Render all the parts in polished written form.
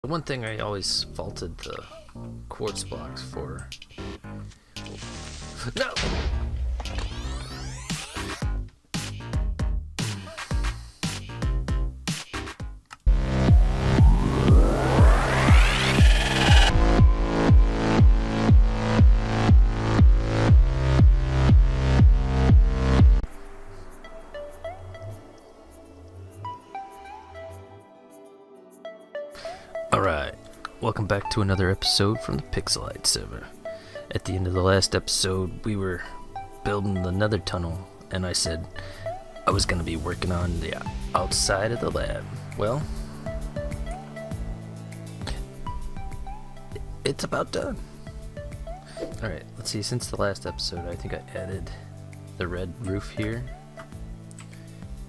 The one thing I always faulted the quartz blocks for. No! Alright, welcome back to another episode from the Pixelite server. At the end of the last episode, we were building another tunnel, and I said I was going to be working on the outside of the lab. Well, it's about done. Alright, let's see, since the last episode, I think I added the red roof here,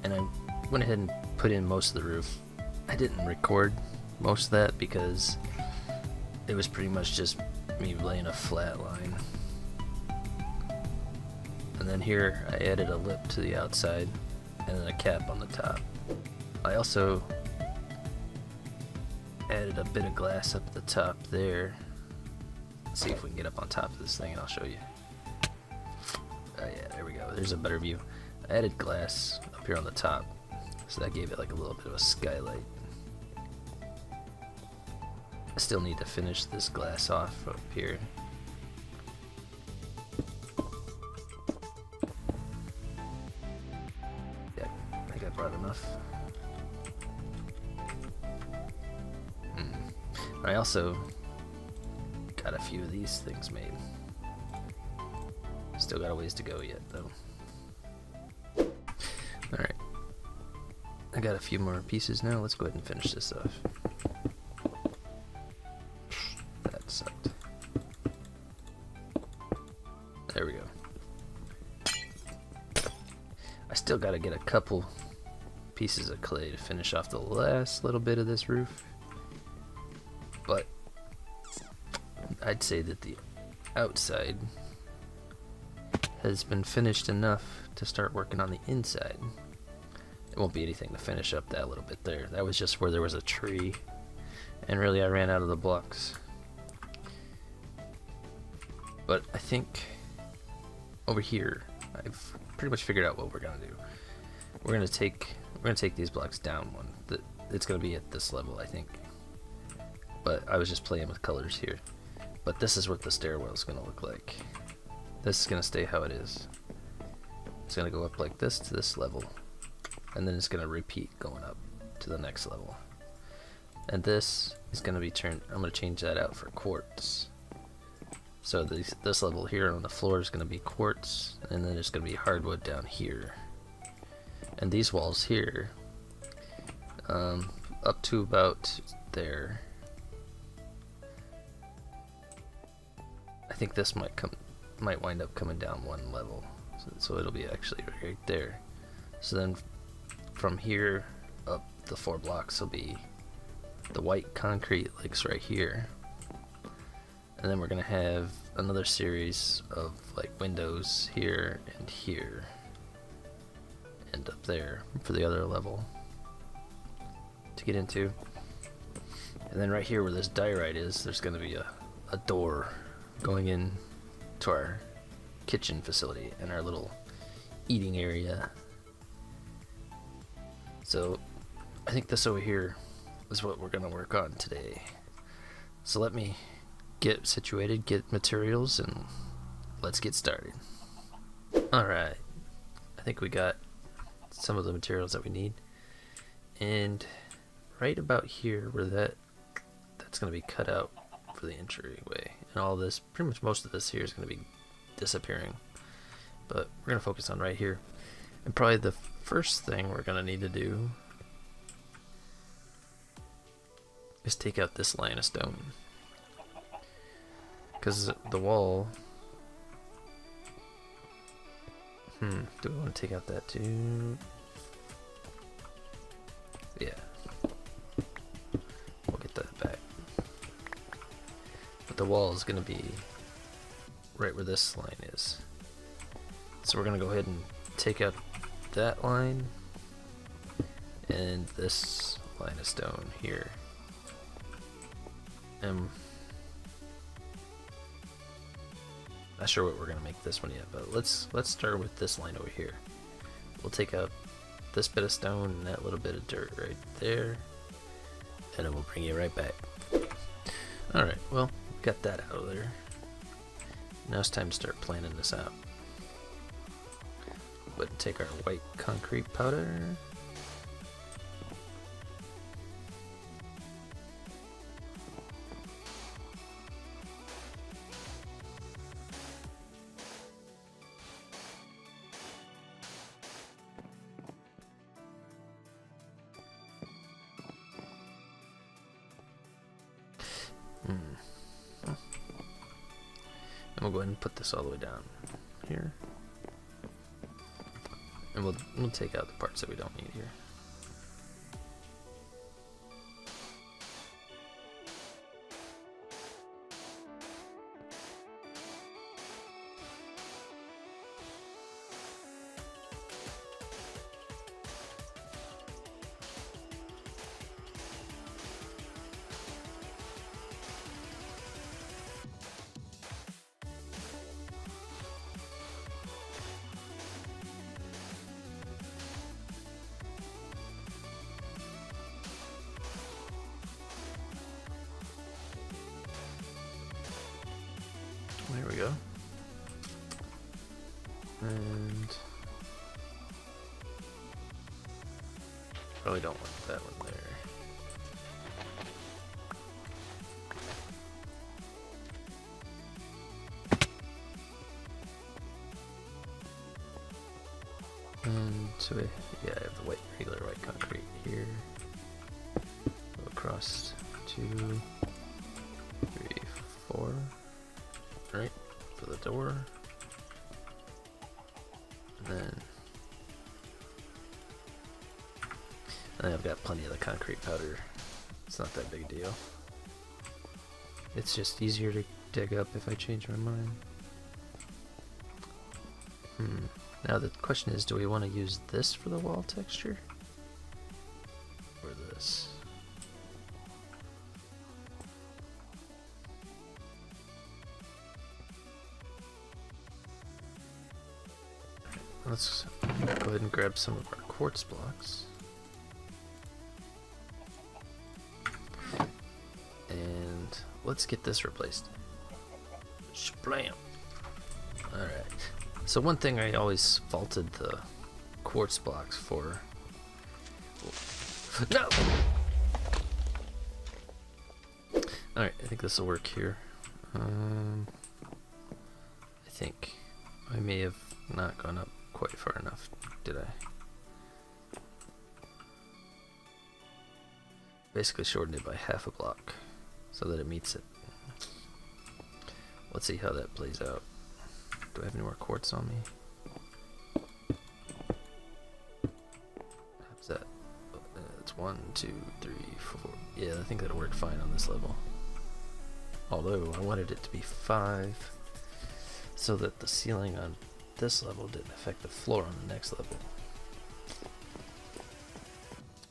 and I went ahead and put in most of the roof. I didn't record most of that because it was pretty much just me laying a flat line. And then here I added a lip to the outside and then a cap on the top. I also added a bit of glass up at the top there. Let's see if we can get up on top of this thing and I'll show you. Oh yeah, there we go. There's a better view. I added glass up here on the top, so that gave it like a little bit of a skylight. I still need to finish this glass off up here. Yeah, I think I brought enough. I also got a few of these things made. Still got a ways to go yet though. Alright. I got a few more pieces now. Let's go ahead and finish this off. Sucked. There we go. I still gotta get a couple pieces of clay to finish off the last little bit of this roof, but I'd say that the outside has been finished enough to start working on the inside. It won't be anything to finish up that little bit there. That was just where there was a tree, and really I ran out of the blocks. But I think over here I've pretty much figured out what we're gonna do. We're gonna take these blocks down one. It's gonna be at this level, I think. But I was just playing with colors here. But this is what the stairwell is gonna look like. This is gonna stay how it is. It's gonna go up like this to this level, and then it's gonna repeat going up to the next level. And this is gonna be turned. I'm gonna change that out for quartz. So this level here on the floor is going to be quartz, and then there's going to be hardwood down here. And these walls here, up to about there. I think this might wind up coming down one level, so it'll be actually right there. So then from here up, the 4 blocks will be the white concrete legs right here. And then we're gonna have another series of like windows here and up there for the other level to get into. And then right here where this diorite is, there's gonna be a door going in to our kitchen facility and our little eating area. So I think this over here is what we're gonna work on today. So let me get situated, get materials, and let's get started. Alright, I think we got some of the materials that we need, and right about here where that's going to be cut out for the entryway, and all this, pretty much most of this here is going to be disappearing, but we're going to focus on right here. And probably the first thing we're going to need to do is take out this line of stone, because the wall, do we want to take out that too? Yeah, we'll get that back. But the wall is going to be right where this line is. So we're going to go ahead and take out that line and this line of stone here. Not sure what we're gonna make this one yet, but let's start with this line over here. We'll take out this bit of stone and that little bit of dirt right there, and it will bring you right back. Alright, well, got that out of there. Now it's time to start planning this out. But take our white concrete powder. And we'll go ahead and put this all the way down here. And we'll take out the parts that we don't need here. There we go. And probably don't want that one there. And so yeah, I have the regular white concrete here. Go across 2, 3, 4. Right, for the door, and then I've got plenty of the concrete powder. It's not that big a deal. It's just easier to dig up if I change my mind. Now the question is, do we want to use this for the wall texture? Or this? Let's go ahead and grab some of our quartz blocks. And let's get this replaced. Splam! Alright. So one thing I always faulted the quartz blocks for... No! Alright, I think this will work here. I think I may have not gone up quite far enough, did I? Basically shortened it by half a block so that it meets it. Let's see how that plays out. Do I have any more quartz on me? How's that? It's 1, 2, 3, 4. Yeah, I think that'll work fine on this level. Although I wanted it to be 5 so that the ceiling on this level didn't affect the floor on the next level.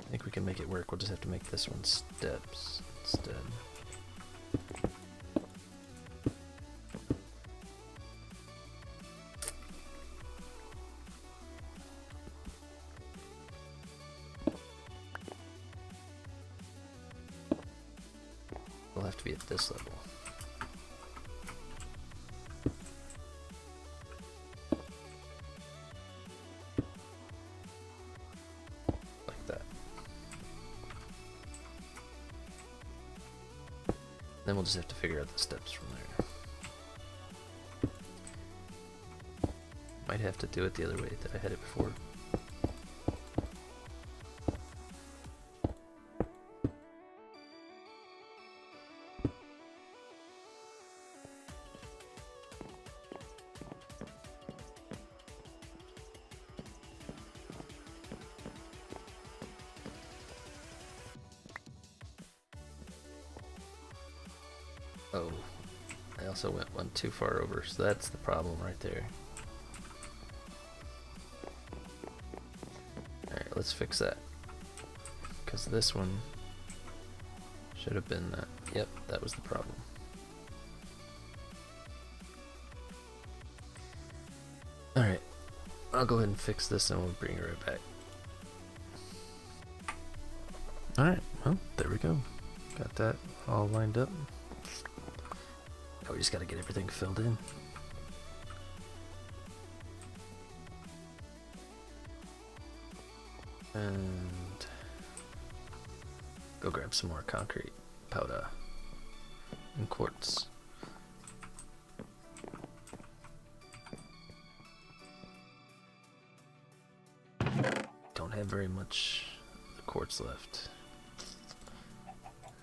I think we can make it work. We'll just have to make this one steps instead. We'll have to be at this level. Then we'll just have to figure out the steps from there. Might have to do it the other way that I had it before. Oh, I also went one too far over, so that's the problem right there. Alright, let's fix that. Because this one should have been that. Yep, that was the problem. Alright, I'll go ahead and fix this and we'll bring it right back. Alright, well, there we go. Got that all lined up. Now we just gotta get everything filled in. And go grab some more concrete powder and quartz. Don't have very much quartz left.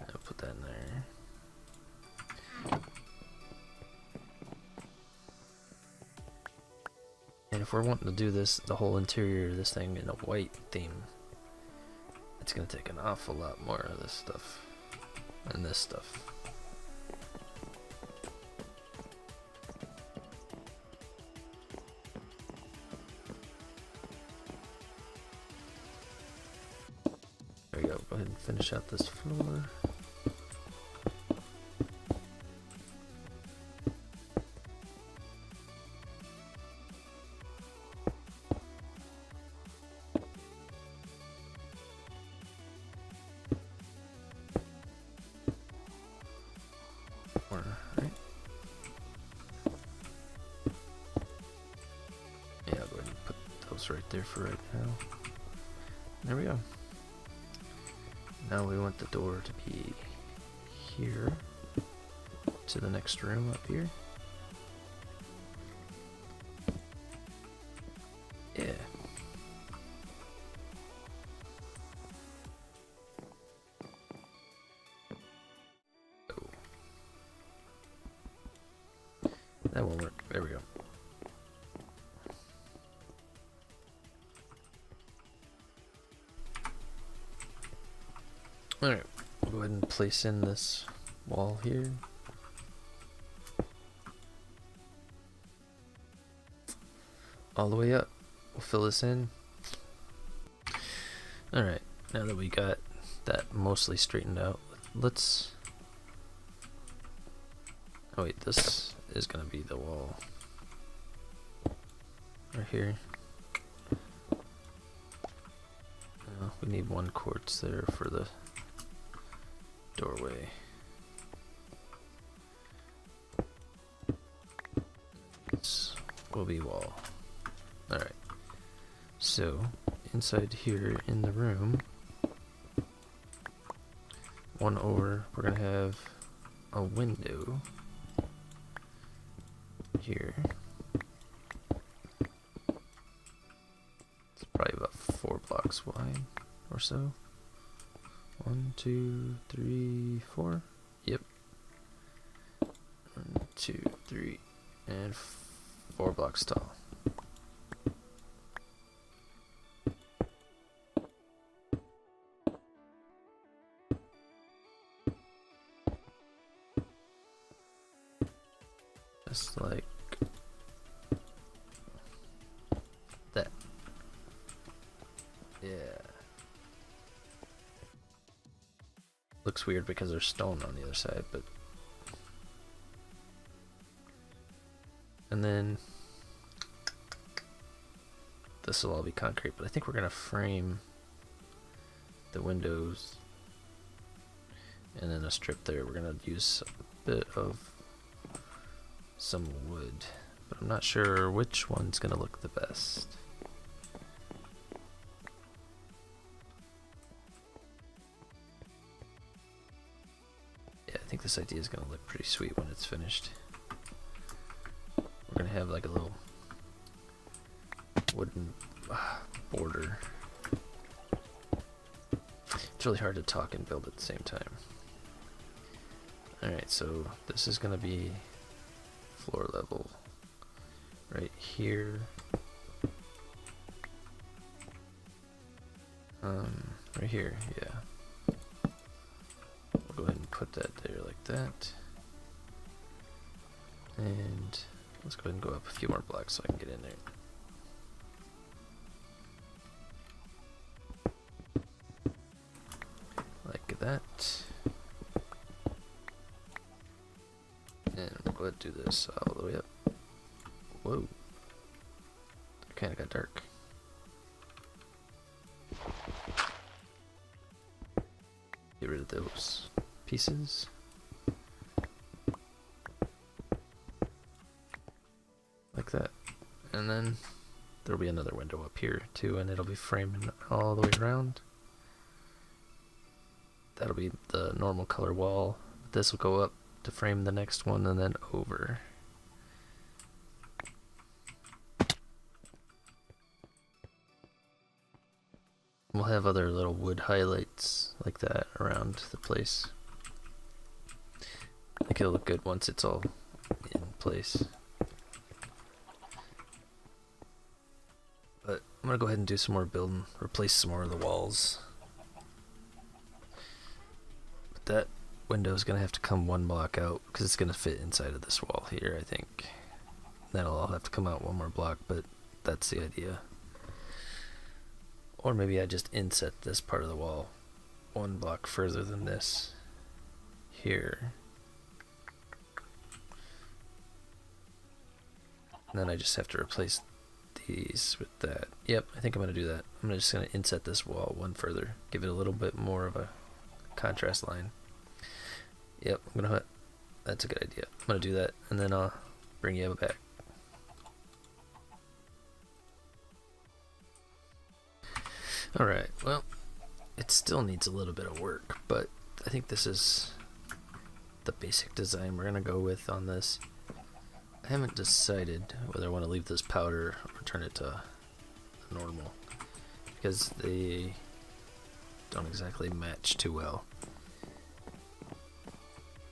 I'll put that in there. And if we're wanting to do this, the whole interior of this thing in a white theme, it's gonna take an awful lot more of this stuff and this stuff. There we go. Go ahead and finish out this floor. Right. Yeah, I'll go ahead and put those right there for right now. There we go. Now we want the door to be here to the next room up here. Yeah. Oh. That won't work. There we go. Alright, we'll go ahead and place in this wall here. All the way up. We'll fill this in. Alright, now that we got that mostly straightened out, let's... Oh wait, this is gonna be the wall. Right here. We need one quartz there for the doorway. This will be wall. Alright. So, inside here in the room, one over, we're going to have a window here. It's probably about 4 blocks wide or so. 1, 2, 3, 4. Yep. 1, 2, 3, and 4 blocks tall. Just like that. Yeah. Looks weird because there's stone on the other side, but... And then... this will all be concrete, but I think we're going to frame the windows and then a strip there. We're going to use a bit of some wood, but I'm not sure which one's going to look the best. I think this idea is going to look pretty sweet when it's finished. We're going to have like a little wooden border. It's really hard to talk and build at the same time. Alright, so this is going to be floor level right here. Right here, yeah. We'll go ahead and put that there like that. And let's go ahead and go up a few more blocks so I can get in there. Like that. And we'll go ahead and do this all the way up. Whoa. Kinda got dark. Get rid of those pieces. Like that. And then there'll be another window up here too, and it'll be framing all the way around. That'll be the normal color wall. This will go up to frame the next one and then over. We'll have other little wood highlights like that around the place. I think it'll look good once it's all in place. But I'm gonna go ahead and do some more building, replace some more of the walls. But that window is gonna have to come one block out because it's gonna fit inside of this wall here, I think. That'll all have to come out one more block, but that's the idea. Or maybe I just inset this part of the wall one block further than this here. And then I just have to replace these with that. Yep, I think I'm going to do that. I'm just going to inset this wall one further, give it a little bit more of a contrast line. Yep, that's a good idea. I'm going to do that, and then I'll bring you back. Alright, well, it still needs a little bit of work, but I think this is the basic design we're going to go with on this. I haven't decided whether I want to leave this powder or turn it to normal, because they don't exactly match too well.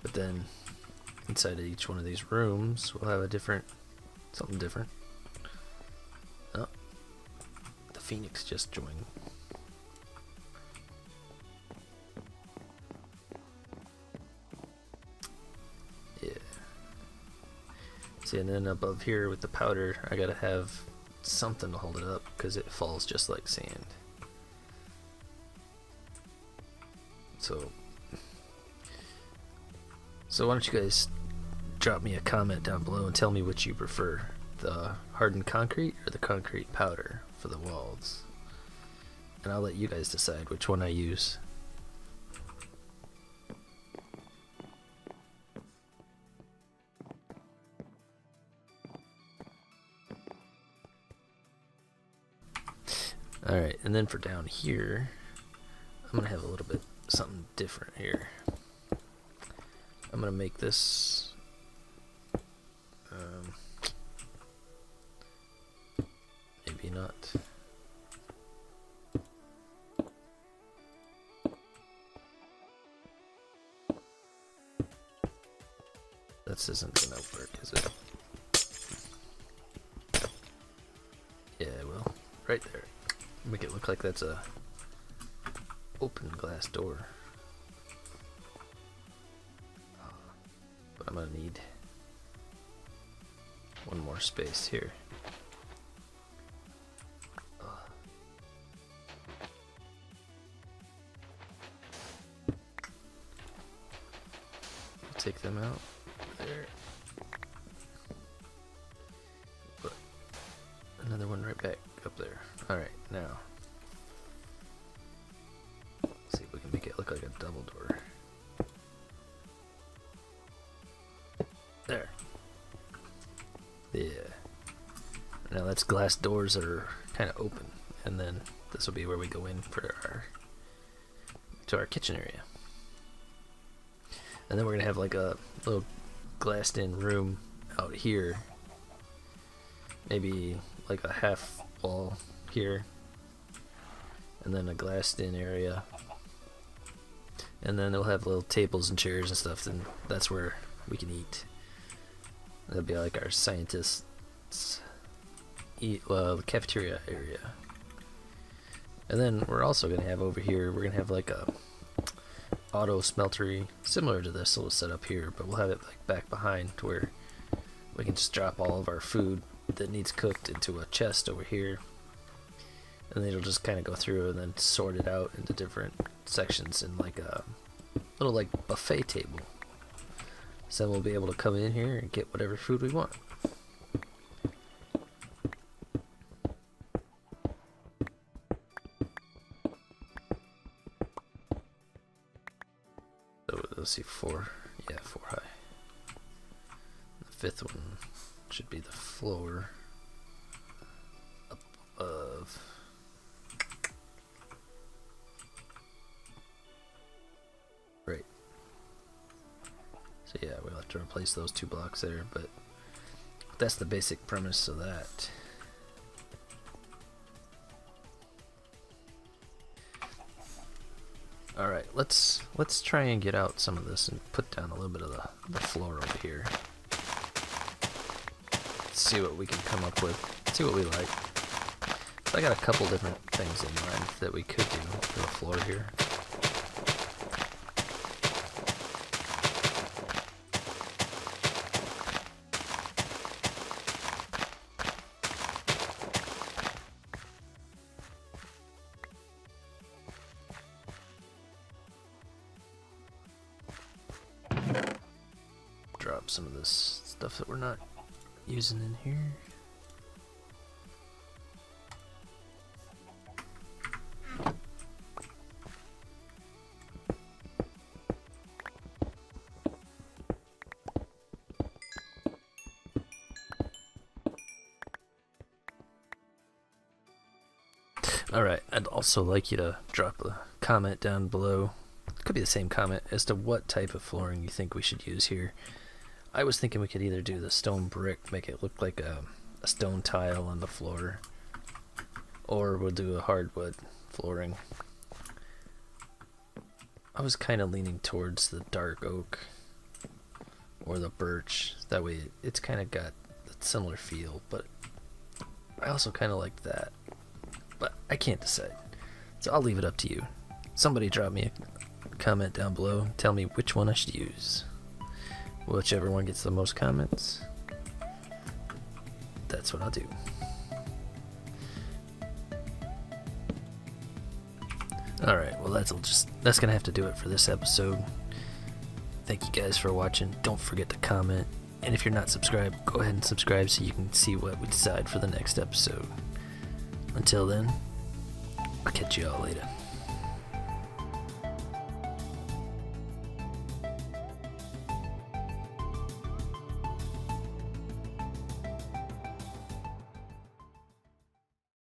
But then inside of each one of these rooms we'll have a something different. Oh, the Phoenix just joined. And then above here with the powder, I gotta have something to hold it up because it falls just like sand. So why don't you guys drop me a comment down below and tell me which you prefer, the hardened concrete or the concrete powder for the walls, and I'll let you guys decide which one I use. Alright, and then for down here, I'm going to have a little bit something different here. I'm going to make this maybe not. This isn't going to work, is it? Yeah, well, right there. Make it look like that's a open glass door. But I'm gonna need one more space here. Take them out there. Put another one right back up there. Alright, now let's see if we can make it look like a double door. There. Yeah. Now that's glass doors that are kind of open, and then this will be where we go in for our kitchen area. And then we're gonna have like a little glassed in room out here, maybe like a half wall here, and then a glassed in area, and then they'll have little tables and chairs and stuff, and that's where we can eat. That'll be like our scientists eat, well, the cafeteria area. And then we're also gonna have over here, we're gonna have like a auto smeltery similar to this little setup here, but we'll have it like back behind to where we can just drop all of our food that needs cooked into a chest over here, and then it'll just kind of go through and then sort it out into different sections in like a little like buffet table. So we'll be able to come in here and get whatever food we want. So let's see, 4. Yeah, 4 high. The 5th one should be the floor up above. Right. So yeah, we'll have to replace those 2 blocks there, but that's the basic premise of that. Alright, let's try and get out some of this and put down a little bit of the floor over here. See what we can come up with, see what we like. So I got a couple different things in mind that we could do for the floor here. Drop some of this stuff that we're not using in here. Alright, I'd also like you to drop a comment down below. It could be the same comment as to what type of flooring you think we should use here. I was thinking we could either do the stone brick, make it look like a stone tile on the floor, or we'll do a hardwood flooring. I was kind of leaning towards the dark oak or the birch. That way it's kind of got a similar feel, but I also kind of like that. But I can't decide, so I'll leave it up to you. Somebody drop me a comment down below, tell me which one I should use. Whichever one gets the most comments, that's what I'll do. Alright, well that's gonna have to do it for this episode. Thank you guys for watching. Don't forget to comment, and if you're not subscribed, go ahead and subscribe so you can see what we decide for the next episode. Until then, I'll catch you all later.